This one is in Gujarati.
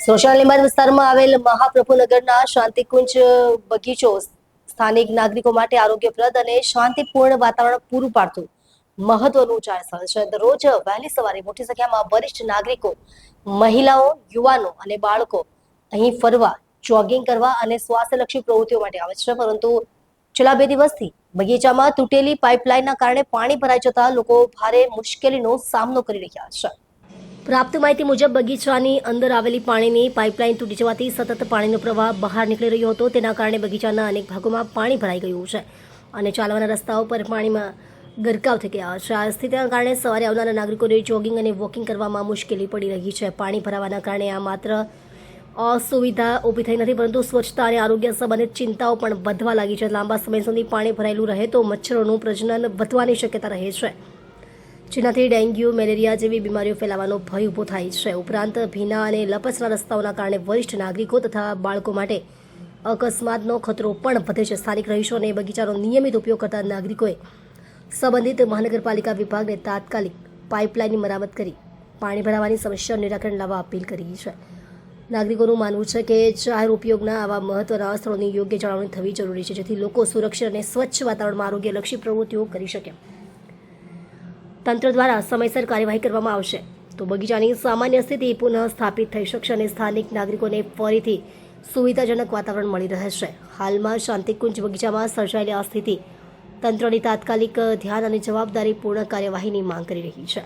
સોશિયલ નિમાડ વિસ્તારમાં આવેલ મહાપ્રભુનગરના શાંતિકુંજ બગીચો સ્થાનિક નાગરિકો માટે આરોગ્યપ્રદ અને શાંતિપૂર્ણ વાતાવરણ પૂરું પાડતું મહત્વનું ચાર સ્થળ છે. દરરોજ વહેલી સવારે મોટી સંખ્યામાં વરિષ્ઠ નાગરિકો, મહિલાઓ, યુવાનો અને બાળકો અહીં ફરવા, જોગિંગ કરવા અને સ્વાસ્થ્યલક્ષી પ્રવૃત્તિઓ માટે આવે છે. પરંતુ છેલ્લા 2 દિવસથી બગીચામાં તૂટેલી પાઇપલાઇનના કારણે પાણી ભરાઈ જતા લોકો ભારે મુશ્કેલીનો સામનો કરી રહ્યા છે. પ્રાપ્ત માહિતી મુજબ બગીચાની અંદર આવેલી પાણીની પાઇપલાઇન તૂટી જવાથી સતત પાણીનો પ્રવાહ બહાર નીકળી રહ્યો હતો. તેના કારણે બગીચાના અનેક ભાગોમાં પાણી ભરાઈ ગયું છે અને ચાલવાના રસ્તાઓ પર પાણીમાં ગરકાવ થઈ ગયા છે. આ સ્થિતિના કારણે સવારે આવનારા નાગરિકોને જોગિંગ અને વોકિંગ કરવામાં મુશ્કેલી પડી રહી છે. પાણી ભરાવાના કારણે આ માત્ર અસુવિધા ઊભી થઈ નથી, પરંતુ સ્વચ્છતા અને આરોગ્ય સંબંધિત ચિંતાઓ પણ વધવા લાગી છે. લાંબા સમય સુધી પાણી ભરાયેલું રહે તો મચ્છરોનું પ્રજનન વધવાની શક્યતા રહે છે, જેનાથી ડેન્ગ્યુ, મેલેરિયા જેવી બીમારીઓ ફેલાવાનો ભય ઊભો થાય છે. ઉપરાંત ભીના અને લપસણા રસ્તાઓના કારણે વરિષ્ઠ નાગરિકો તથા બાળકો માટે અકસ્માતનો ખતરો પણ વધે છે. સ્થાનિક રહીશો અને બગીચાનો નિયમિત ઉપયોગ કરતા નાગરિકોએ સંબંધિત મહાનગરપાલિકા વિભાગને તાત્કાલિક પાઇપલાઇનની મરામત કરી પાણી ભરાવાની સમસ્યાનું નિરાકરણ લાવવા અપીલ કરી છે. નાગરિકોનું માનવું છે કે જાહેર ઉપયોગના આવા મહત્વના સ્થળોની યોગ્ય જાળવણી થવી જરૂરી છે, જેથી લોકો સુરક્ષિત અને સ્વચ્છ વાતાવરણમાં આરોગ્યલક્ષી પ્રવૃત્તિઓ કરી શકે. તંત્ર દ્વારા સમયસર કાર્યવાહી કરવામાં આવશે તો બગીચાની સામાન્ય સ્થિતિ પુનઃ સ્થાપિત થઈ શકશે અને સ્થાનિક નાગરિકોને ફરીથી સુવિધાજનક વાતાવરણ મળી રહેશે. હાલમાં શાંતિકુંજ બગીચામાં સર્જાયેલી આ સ્થિતિ તંત્રની તાત્કાલિક ધ્યાન અને જવાબદારીપૂર્ણ કાર્યવાહીની માંગ કરી રહી છે.